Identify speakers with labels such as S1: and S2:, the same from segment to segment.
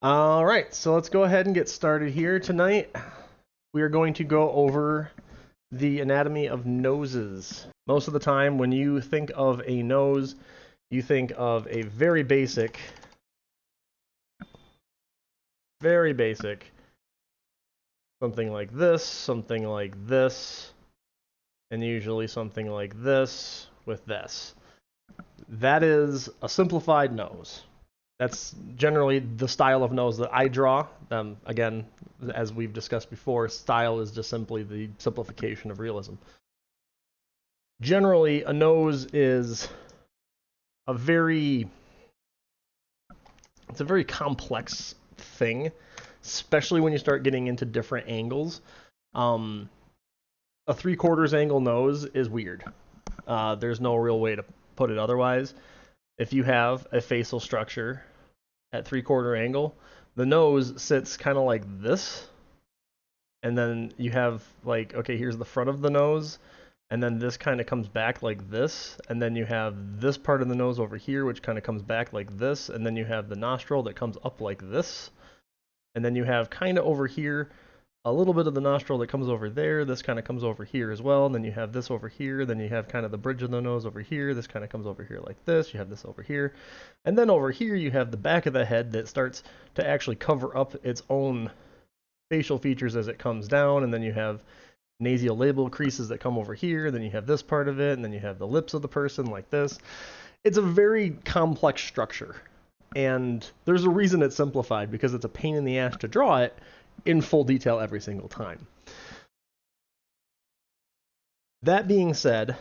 S1: All right, so let's go ahead and get started here. Tonight, we are going to go over the anatomy of noses. Most of the time, when you think of a nose, you think of a very basic, something like this, and usually something like this with this. That is a simplified nose. That's generally the style of nose that I draw. Again, as we've discussed before, style is just simply the simplification of realism. Generally, a nose is a very it's a very complex thing, especially when you start getting into different angles. Um, a 3/4 angle nose is weird. There's no real way to put it otherwise. If you have a facial structure at 3/4 angle, the nose sits kind of like this, and then you have like, okay, here's the front of the nose, and then this kind of comes back like this, and then you have this part of the nose over here, which kind of comes back like this, and then you have the nostril that comes up like this, and then you have kind of over here a little bit of the nostril that comes over there. This kind of comes over here as well. And then you have this over here. Then you have kind of the bridge of the nose over here. This kind of comes over here like this. You have this over here. And then over here, you have the back of the head that starts to actually cover up its own facial features as it comes down. And then you have nasolabial creases that come over here. Then you have this part of it. And then you have the lips of the person like this. It's a very complex structure. And there's a reason it's simplified, because it's a pain in the ass to draw it in full detail every single time. That being said,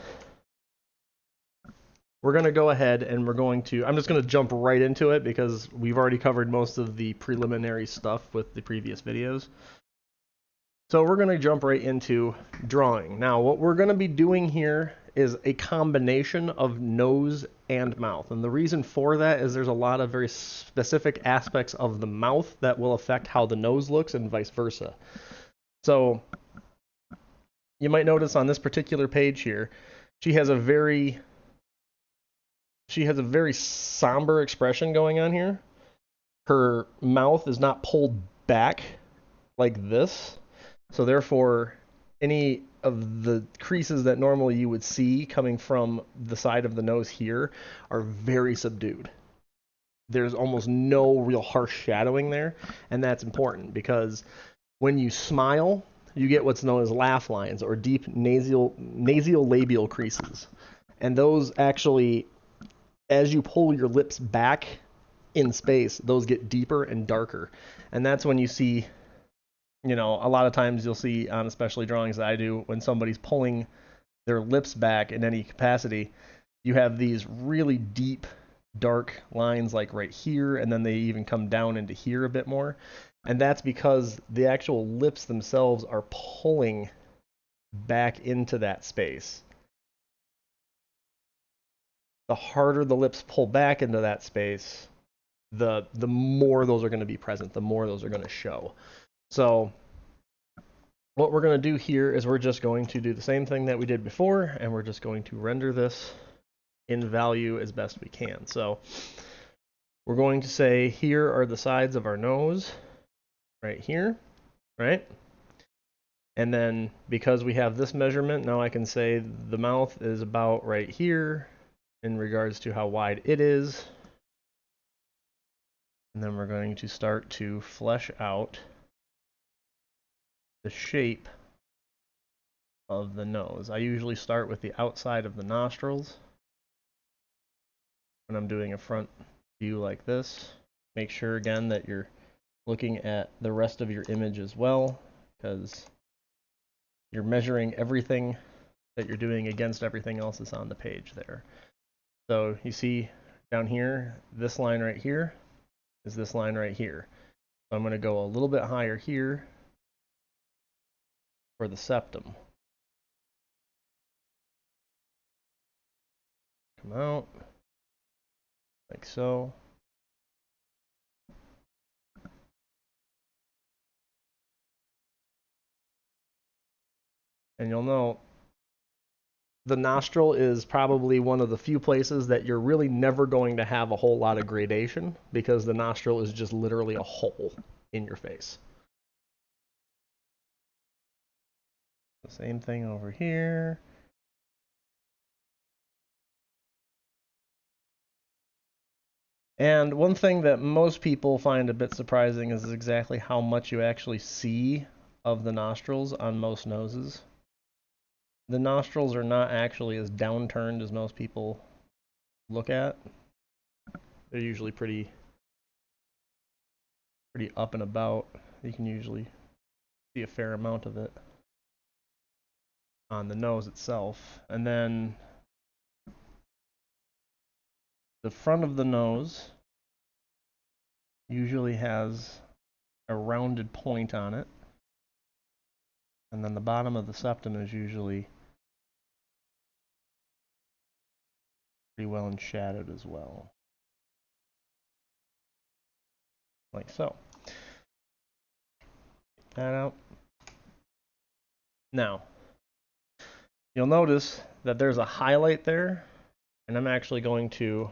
S1: we're going to go ahead and I'm just going to jump right into it because we've already covered most of the preliminary stuff with the previous videos. So we're going to jump right into drawing. Now, what we're going to be doing here is a combination of nose and mouth. And the reason for that is there's a lot of very specific aspects of the mouth that will affect how the nose looks and vice versa. So you might notice on this particular page here, she has a very somber expression going on here. Her mouth is not pulled back like this. So therefore, any of the creases that normally you would see coming from the side of the nose here are very subdued. There's almost no real harsh shadowing there, and that's important because when you smile, you get what's known as laugh lines, or deep nasolabial creases. And those actually, as you pull your lips back in space, those get deeper and darker. And that's when you see, a lot of times you'll see on especially drawings that I do, when somebody's pulling their lips back in any capacity, you have these really deep, dark lines like right here, and then they even come down into here a bit more. And that's because the actual lips themselves are pulling back into that space. The harder the lips pull back into that space, the more those are going to be present, the more those are going to show. So what we're going to do here is we're just going to do the same thing that we did before, and we're just going to render this in value as best we can. So we're going to say here are the sides of our nose, right here, right? And then because we have this measurement, now I can say the mouth is about right here in regards to how wide it is. And then we're going to start to flesh out the shape of the nose. I usually start with the outside of the nostrils when I'm doing a front view like this. Make sure again that you're looking at the rest of your image as well, because you're measuring everything that you're doing against everything else that's on the page there. So you see down here, this line right here is this line right here. So I'm going to go a little bit higher here for the septum. Come out like so. And you'll note the nostril is probably one of the few places that you're really never going to have a whole lot of gradation because the nostril is just literally a hole in your face. The same thing over here. And one thing that most people find a bit surprising is exactly how much you actually see of the nostrils on most noses. The nostrils are not actually as downturned as most people look at. They're usually pretty up and about. You can usually see a fair amount of it on the nose itself. And then the front of the nose usually has a rounded point on it. And then the bottom of the septum is usually pretty well enshadowed as well. Like so. Take that out. Now, you'll notice that there's a highlight there, and I'm actually going to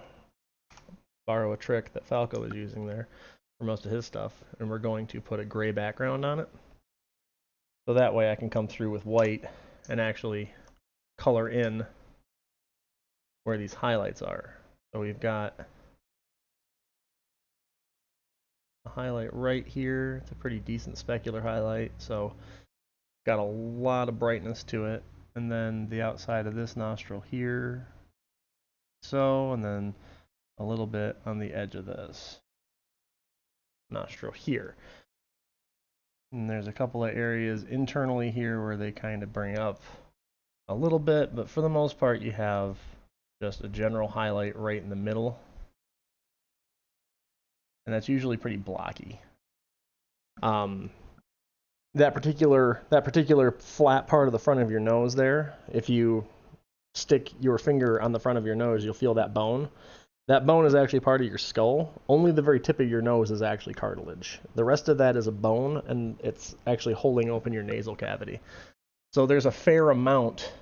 S1: borrow a trick that Falco was using there for most of his stuff, and we're going to put a gray background on it. So that way I can come through with white and actually color in where these highlights are. So we've got a highlight right here. It's a pretty decent specular highlight, so got a lot of brightness to it. And then the outside of this nostril here, so, and then a little bit on the edge of this nostril here. And there's a couple of areas internally here where they kind of bring up a little bit, but for the most part you have just a general highlight right in the middle. And that's usually pretty blocky. That particular flat part of the front of your nose there, if you stick your finger on the front of your nose, you'll feel that bone. That bone is actually part of your skull. Only the very tip of your nose is actually cartilage. The rest of that is a bone, and it's actually holding open your nasal cavity. So there's a fair amount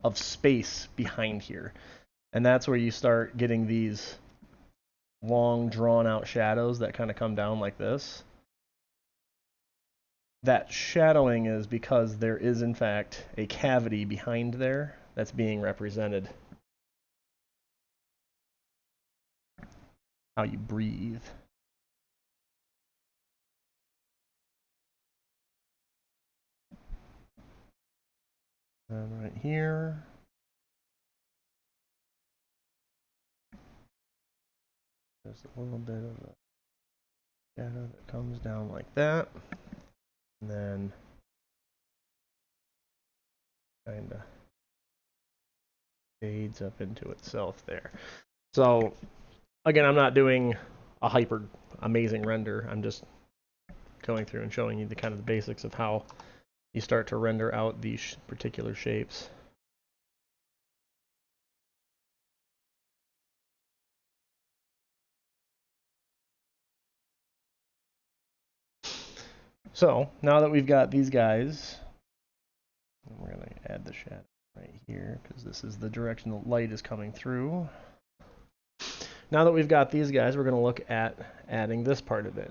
S1: of space behind here. And that's where you start getting these long, drawn-out shadows that kind of come down like this. That shadowing is because there is, in fact, a cavity behind there that's being represented. How you breathe. And right here. There's a little bit of a shadow that comes down like that. And then kind of fades up into itself there. So, again, I'm not doing a hyper amazing render. I'm just going through and showing you the kind of the basics of how you start to render out these particular shapes. So now that we've got these guys, we're going to add the shadow right here because this is the direction the light is coming through. Now that we've got these guys, we're going to look at adding this part of it.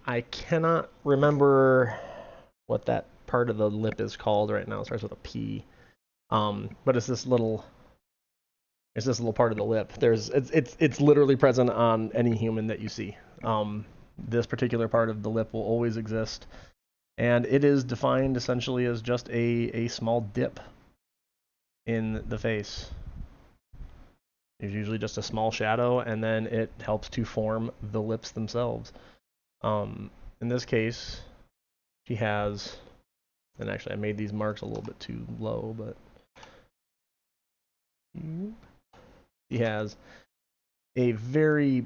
S1: I cannot remember what that part of the lip is called right now. It starts with a P. But it's this little part of the lip. It's literally present on any human that you see. This particular part of the lip will always exist, and it is defined essentially as just a small dip in the face. There's usually just a small shadow, and then it helps to form the lips themselves. In this case, she has, and actually I made these marks a little bit too low, but she has a very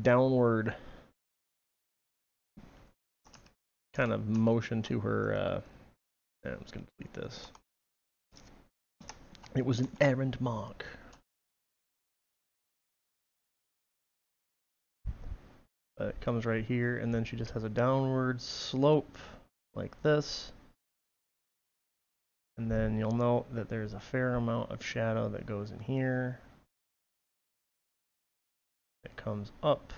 S1: downward kind of motion to her. I'm just going to delete this. It was an errand mark. It comes right here, and then she just has a downward slope like this. And then you'll note that there's a fair amount of shadow that goes in here. It comes up.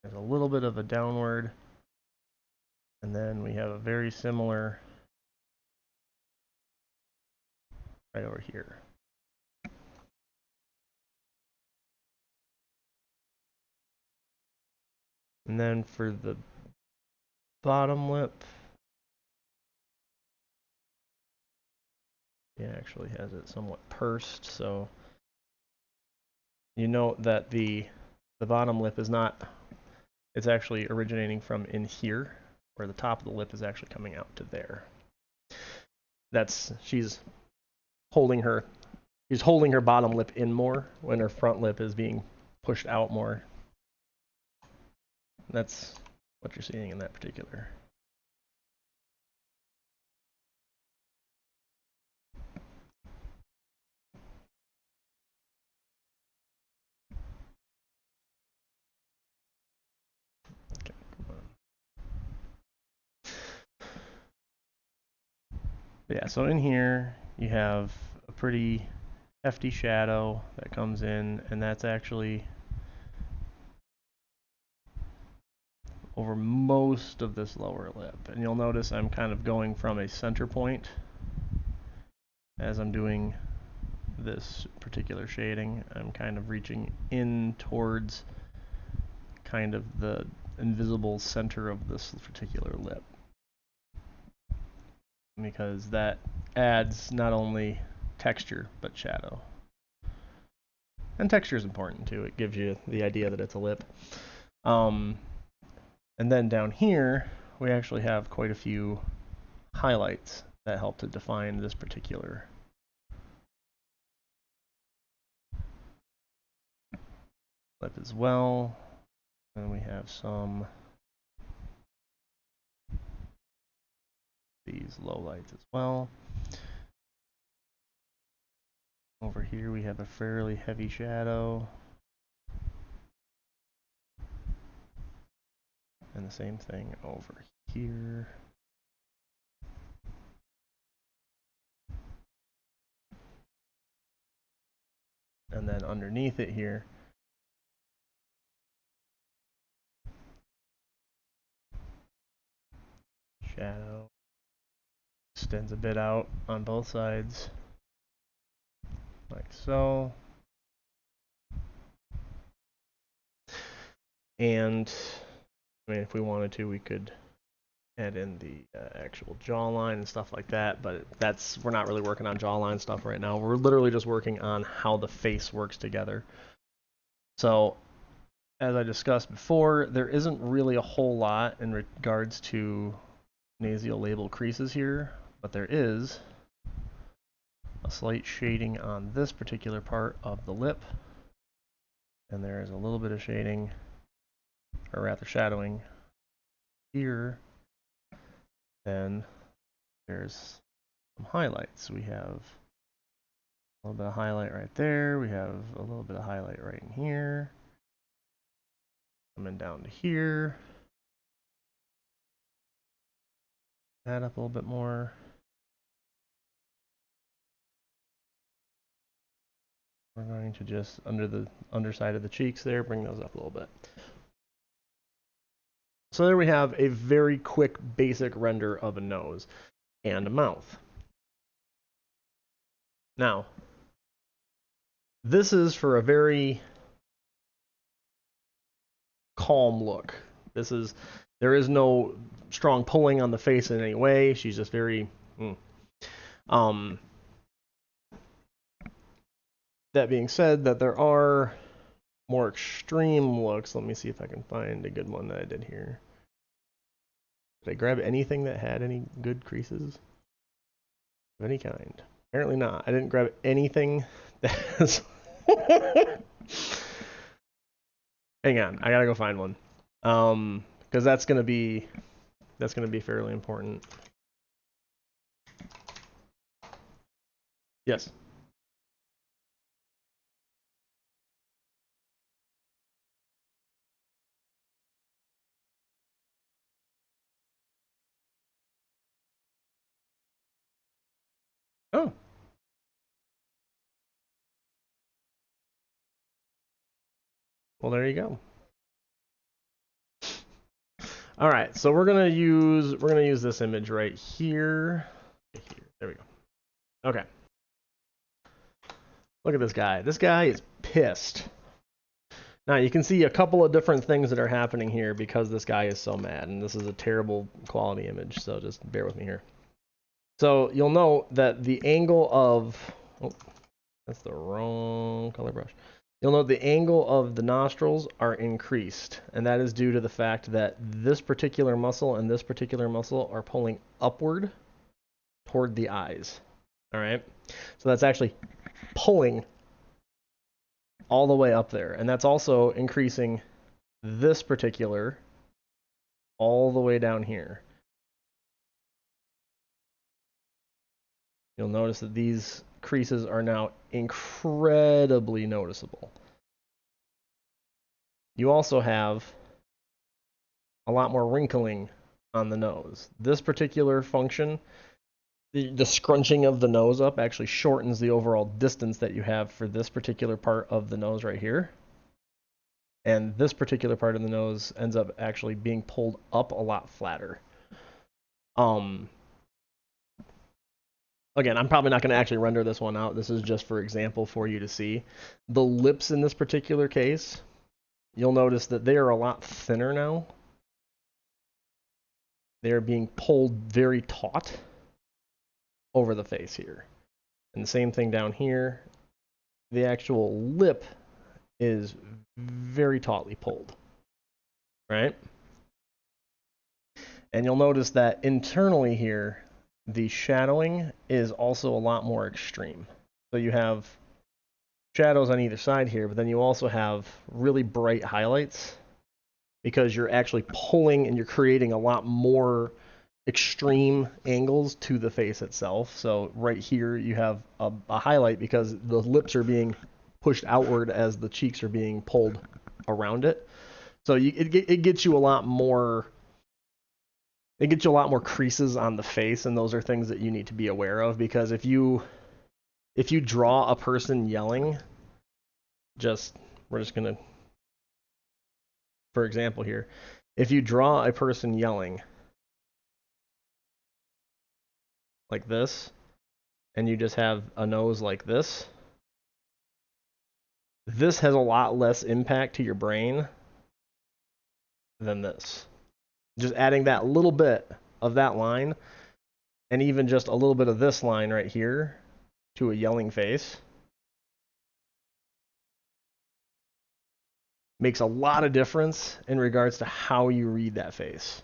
S1: There's a little bit of a downward. And then we have a very similar right over here. And then for the bottom lip, it actually has it somewhat pursed, so you note that the bottom lip is not, it's actually originating from in here, where the top of the lip is actually coming out to there. That's, she's holding her bottom lip in more when her front lip is being pushed out more. That's what you're seeing in that particular. Okay, come on. Yeah, so in here you have a pretty hefty shadow that comes in, and that's actually over most of this lower lip. And you'll notice I'm kind of going from a center point as I'm doing this particular shading. I'm kind of reaching in towards kind of the invisible center of this particular lip, because that adds not only texture but shadow. And texture is important too. It gives you the idea that it's a lip. And then down here, we actually have quite a few highlights that help to define this particular lip as well. And we have some these lowlights as well. Over here we have a fairly heavy shadow. And the same thing over here. And then underneath it here, shadow extends a bit out on both sides, like so. And I mean, if we wanted to, we could add in the actual jawline and stuff like that, but we're not really working on jawline stuff right now. We're literally just working on how the face works together. So, as I discussed before, there isn't really a whole lot in regards to nasolabial creases here, but there is a slight shading on this particular part of the lip, and there is a little bit of shading, or rather shadowing, here. Then there's some highlights. We have a little bit of highlight right there. We have a little bit of highlight right in here. Coming down to here. Add up a little bit more. We're going to just, under the underside of the cheeks there, bring those up a little bit. So there we have a very quick, basic render of a nose and a mouth. Now, this is for a very calm look. There is no strong pulling on the face in any way. She's just very, that being said, that there are more extreme looks. Let me see if I can find a good one that I did here. Did I grab anything that had any good creases of any kind? Apparently not. I didn't grab anything that has... Hang on, I gotta go find one. Because that's gonna be fairly important. Yes. Oh. Well, there you go. All right, so we're gonna use this image right here. There we go. Okay. Look at this guy. This guy is pissed. Now you can see a couple of different things that are happening here because this guy is so mad, and this is a terrible quality image, so just bear with me here. So you'll note that the angle of, oh, that's the wrong color brush. You'll note the angle of the nostrils are increased, and that is due to the fact that this particular muscle and this particular muscle are pulling upward toward the eyes. All right, so that's actually pulling all the way up there, and that's also increasing this particular all the way down here. You'll notice that these creases are now incredibly noticeable. You also have a lot more wrinkling on the nose. This particular function, the scrunching of the nose up, actually shortens the overall distance that you have for this particular part of the nose right here. And this particular part of the nose ends up actually being pulled up a lot flatter. Again, I'm probably not going to actually render this one out. This is just for example for you to see. The lips in this particular case, you'll notice that they are a lot thinner now. They're being pulled very taut over the face here. And the same thing down here. The actual lip is very tautly pulled, right? And you'll notice that internally here, the shadowing is also a lot more extreme. So you have shadows on either side here, but then you also have really bright highlights because you're actually pulling and you're creating a lot more extreme angles to the face itself. So right here you have a highlight because the lips are being pushed outward as the cheeks are being pulled around it. So it gets you a lot more. It gets you a lot more creases on the face, and those are things that you need to be aware of because if you draw a person yelling, we're just gonna, for example here, if you draw a person yelling like this, and you just have a nose like this has a lot less impact to your brain than this. Just adding that little bit of that line, and even just a little bit of this line right here to a yelling face makes a lot of difference in regards to how you read that face.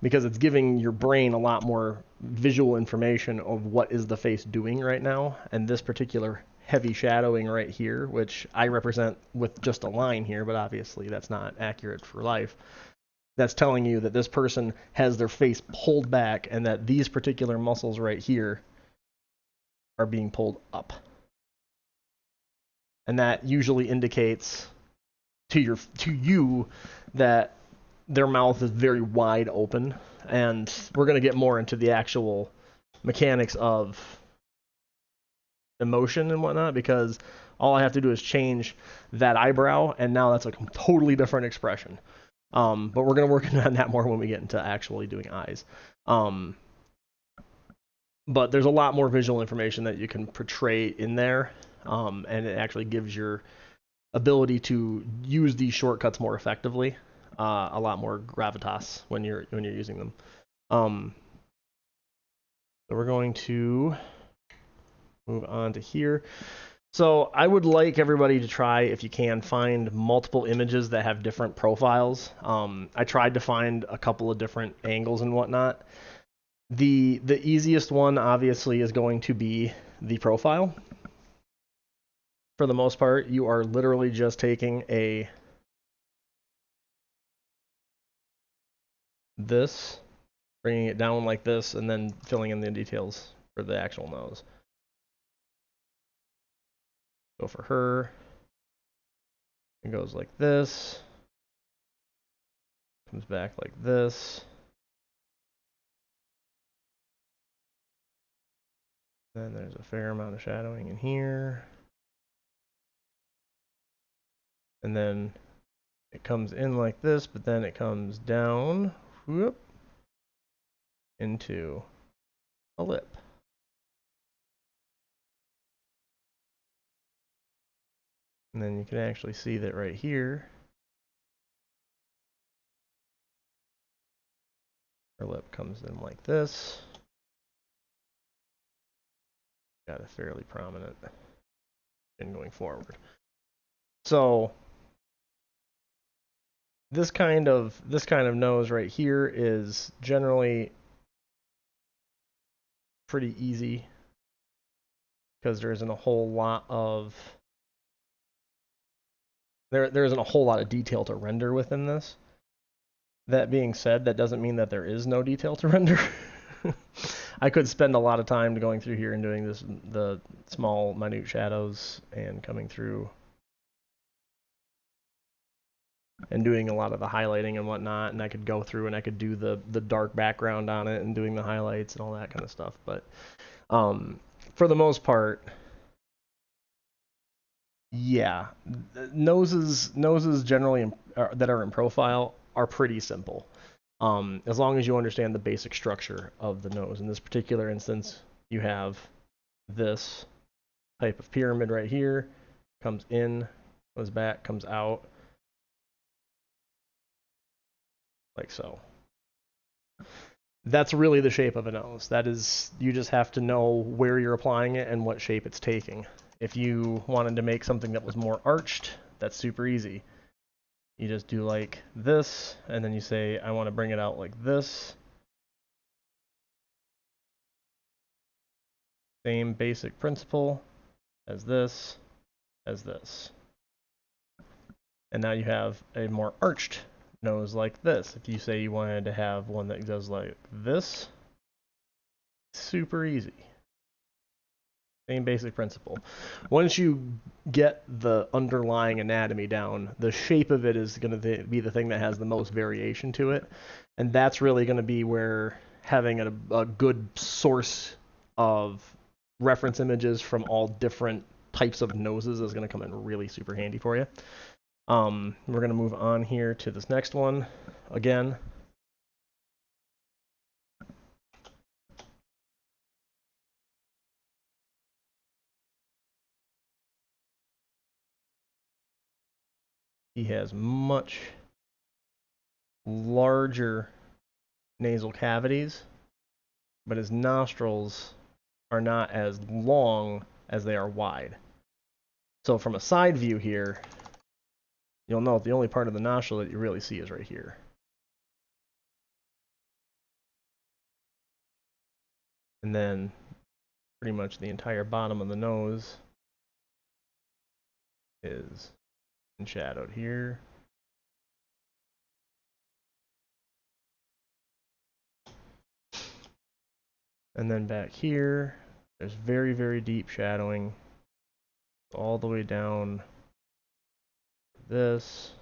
S1: Because it's giving your brain a lot more visual information of what is the face doing right now. And this particular heavy shadowing right here, which I represent with just a line here, but obviously that's not accurate for life. That's telling you that this person has their face pulled back and that these particular muscles right here are being pulled up. And that usually indicates to you that their mouth is very wide open. And we're going to get more into the actual mechanics of emotion and whatnot, because all I have to do is change that eyebrow, and now that's a totally different expression. But we're going to work on that more when we get into actually doing eyes. But there's a lot more visual information that you can portray in there, and it actually gives your ability to use these shortcuts more effectively a lot more gravitas when you're using them. So we're going to move on to here. So I would like everybody to try, if you can, find multiple images that have different profiles. I tried to find a couple of different angles and whatnot. The easiest one, obviously, is going to be the profile. For the most part, you are literally just taking this, bringing it down like this, and then filling in the details for the actual nose. Go for her. It goes like this. Comes back like this. Then there's a fair amount of shadowing in here. And then it comes in like this, but then it comes down, whoop, into a lip. And then you can actually see that right here, our lip comes in like this. Got a fairly prominent fin going forward. So this kind of nose right here is generally pretty easy because there isn't a whole lot of there isn't a whole lot of detail to render within this. That being said, that doesn't mean that there is no detail to render. I could spend a lot of time going through here and doing the small minute shadows and coming through and doing a lot of the highlighting and whatnot, and I could go through and I could do the dark background on it and doing the highlights and all that kind of stuff. But for the most part, yeah, noses generally that are in profile are pretty simple. As long as you understand the basic structure of the nose. In this particular instance, you have this type of pyramid right here, comes in, goes back, comes out, like so. That's really the shape of a nose. That is, you just have to know where you're applying it and what shape it's taking. If you wanted to make something that was more arched, that's super easy. You just do like this, and then you say, I want to bring it out like this. Same basic principle as this, as this. And now you have a more arched nose like this. If you say you wanted to have one that does like this, super easy. Same basic principle. Once you get the underlying anatomy down, the shape of it is going to be the thing that has the most variation to it. And that's really going to be where having a good source of reference images from all different types of noses is going to come in really super handy for you. We're going to move on here to this next one. Again, he has much larger nasal cavities, but his nostrils are not as long as they are wide. So from a side view here, you'll note the only part of the nostril that you really see is right here. And then pretty much the entire bottom of the nose is shadowed here. And then back here, there's very, very deep shadowing all the way down this.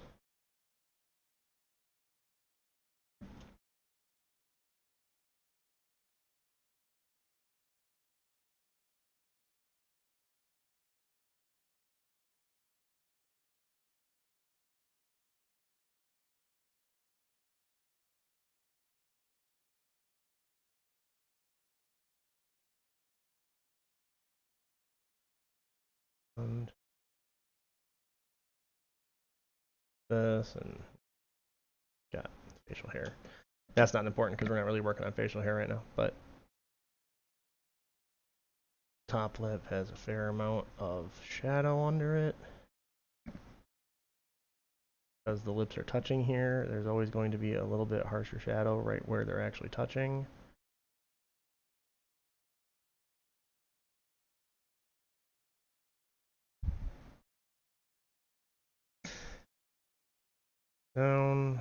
S1: And this, and got facial hair. That's not important because we're not really working on facial hair right now, but top lip has a fair amount of shadow under it. Because the lips are touching here, there's always going to be a little bit harsher shadow right where they're actually touching. Down.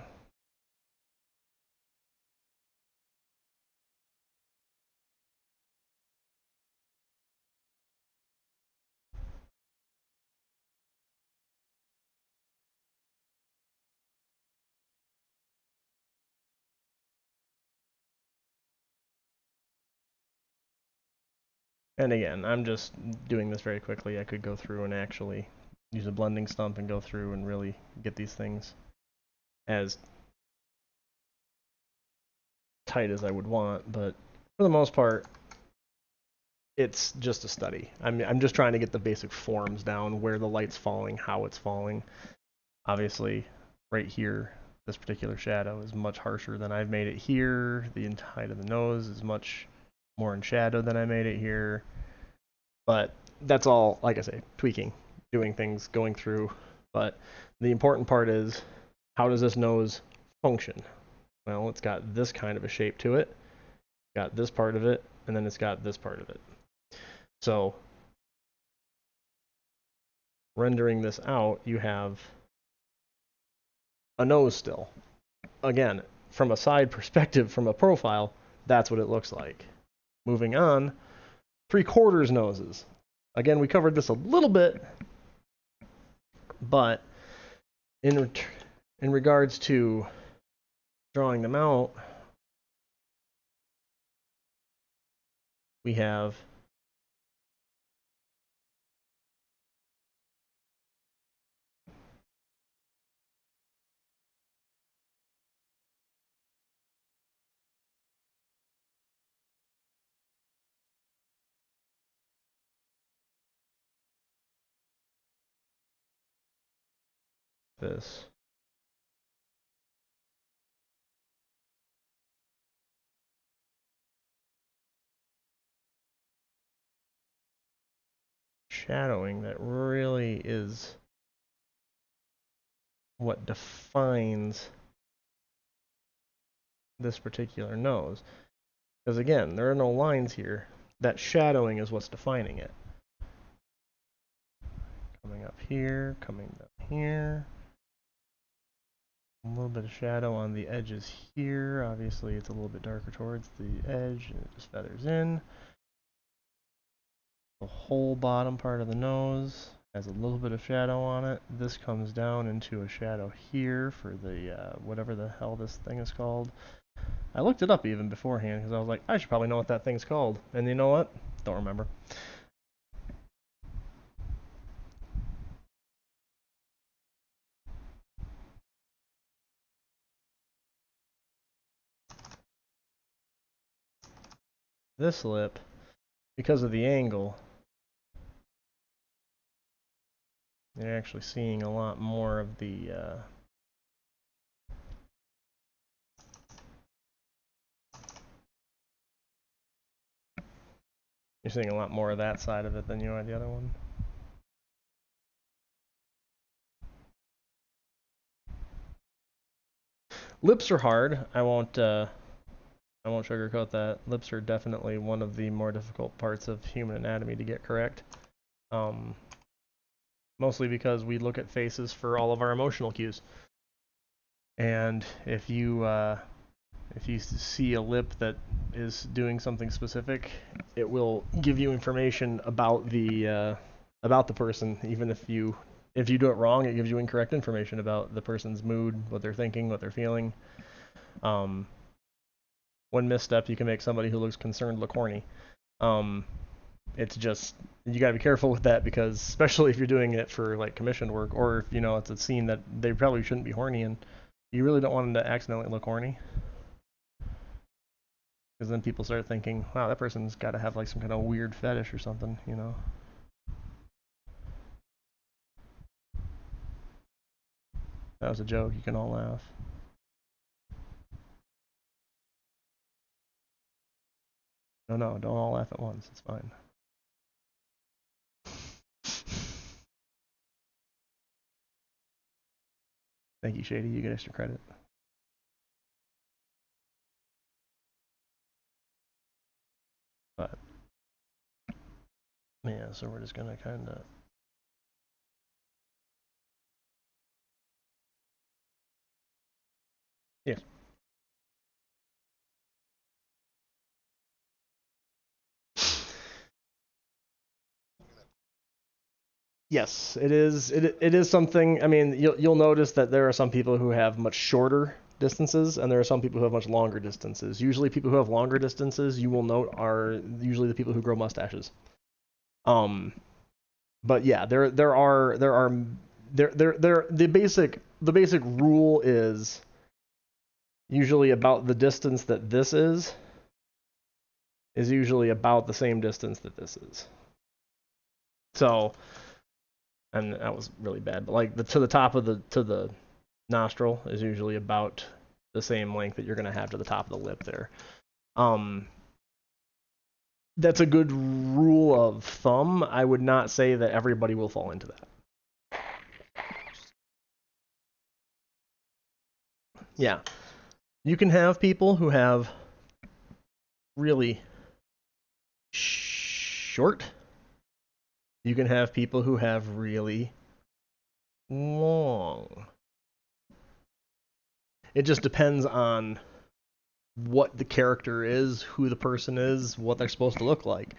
S1: And again, I'm just doing this very quickly. I could go through and actually use a blending stump and go through and really get these things as tight as I would want, but for the most part, it's just a study. I'm just trying to get the basic forms down, where the light's falling, how it's falling. Obviously, right here, this particular shadow is much harsher than I've made it here. The height of the nose is much more in shadow than I made it here. But that's all, like I say, tweaking, doing things, going through. But the important part is, how does this nose function? Well, it's got this kind of a shape to it, got this part of it, and then it's got this part of it. So rendering this out, you have a nose still. Again, from a side perspective, from a profile, that's what it looks like. Moving on, 3/4 noses. Again, we covered this a little bit, but in regards to drawing them out, we have this. Shadowing that really is what defines this particular nose. Because again, there are no lines here. That shadowing is what's defining it. Coming up here, coming down here. A little bit of shadow on the edges here. Obviously, it's a little bit darker towards the edge, and it just feathers in. The whole bottom part of the nose has a little bit of shadow on it. This comes down into a shadow here for the whatever the hell this thing is called. I looked it up even beforehand because I was like, I should probably know what that thing's called. And you know what? Don't remember. This lip, because of the angle, you're actually seeing a lot more of the you're seeing a lot more of that side of it than you are the other one. Lips are hard. I won't sugarcoat that. Lips are definitely one of the more difficult parts of human anatomy to get correct. Mostly because we look at faces for all of our emotional cues. And if you see a lip that is doing something specific, it will give you information about the person. Even if you do it wrong, it gives you incorrect information about the person's mood, what they're thinking, what they're feeling. One misstep, you can make somebody who looks concerned look horny. It's just, you gotta be careful with that, because especially if you're doing it for like commissioned work, or if it's a scene that they probably shouldn't be horny in, you really don't want them to accidentally look horny. Because then people start thinking, wow, that person's got to have like some kind of weird fetish or something, That was a joke. You can all laugh. No, don't all laugh at once. It's fine. Thank you, Shady. You get extra credit. But, yeah, so we're just going to kind of... Yes. Yes, it is. It is something. I mean, you'll notice that there are some people who have much shorter distances, and there are some people who have much longer distances. Usually, people who have longer distances, you will note, are usually the people who grow mustaches. But yeah, the basic rule is usually about the distance that this is usually about the same distance that this is. So, and that was really bad, but like to the top of the nostril is usually about the same length that you're going to have to the top of the lip there. That's a good rule of thumb. I would not say that everybody will fall into that. Yeah. You can have people who have really short. You can have people who have really long. It just depends on what the character is, who the person is, what they're supposed to look like.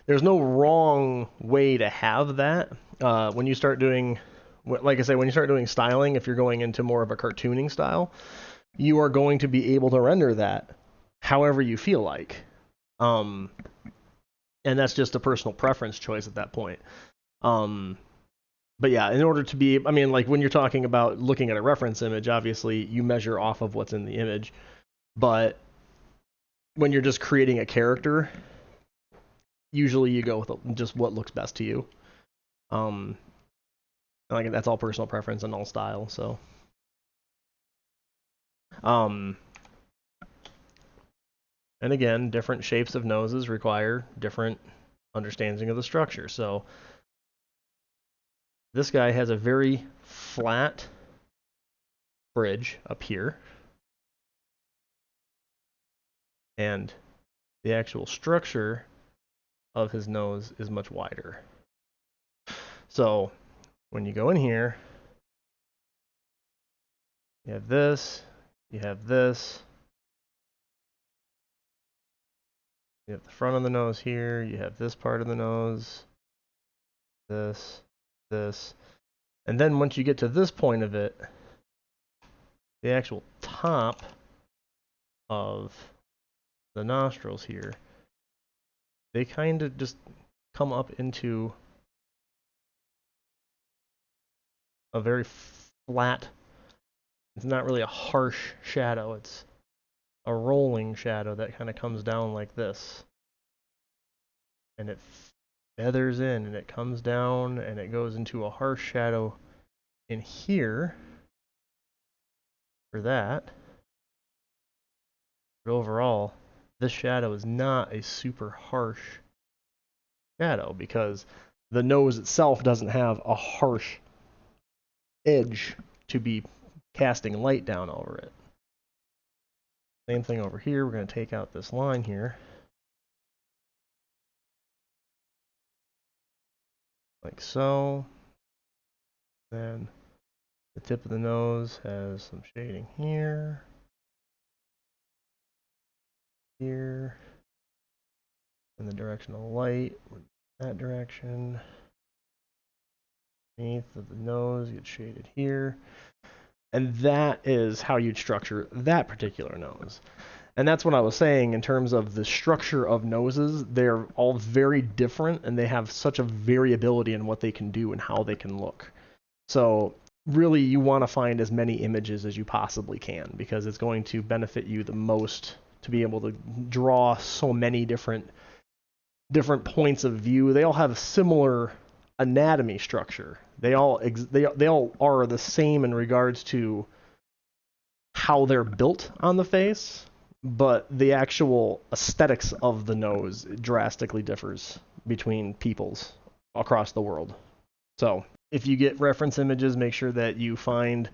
S1: There's no wrong way to have that. When you start doing, like I say, when you start doing styling, if you're going into more of a cartooning style, you are going to be able to render that however you feel like. And that's just a personal preference choice at that point. But yeah, in order to be, I mean, like when you're talking about looking at a reference image, obviously you measure off of what's in the image. But when you're just creating a character, usually you go with just what looks best to you. Like that's all personal preference and all style. So, and again, different shapes of noses require different understanding of the structure. So, this guy has a very flat bridge up here. And the actual structure of his nose is much wider. So when you go in here, you have this, you have this, you have the front of the nose here, you have this part of the nose, this, and then once you get to this point of it, the actual top of the nostrils here, they kind of just come up into a very flat, it's not really a harsh shadow, it's a rolling shadow that kind of comes down like this. And it feathers in and it comes down and it goes into a harsh shadow in here for that. But overall, this shadow is not a super harsh shadow because the nose itself doesn't have a harsh edge to be casting light down over it. Same thing over here. We're going to take out this line here. Like so. Then the tip of the nose has some shading here. Here. And the direction of the light would be that direction. Beneath of the nose gets shaded here. And that is how you'd structure that particular nose. And that's what I was saying in terms of the structure of noses. They're all very different and they have such a variability in what they can do and how they can look. So really you want to find as many images as you possibly can because it's going to benefit you the most to be able to draw so many different points of view. They all have a similar anatomy structure. They all are the same in regards to how they're built on the face, but the actual aesthetics of the nose drastically differs between peoples across the world. So if you get reference images, make sure that you find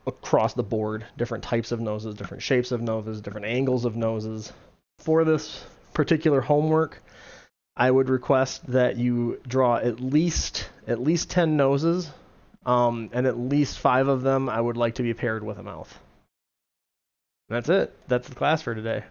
S1: across the board different types of noses, different shapes of noses, different angles of noses. For this particular homework, I would request that you draw at least 10 noses, and at least 5 of them I would like to be paired with a mouth. That's it. That's the class for today.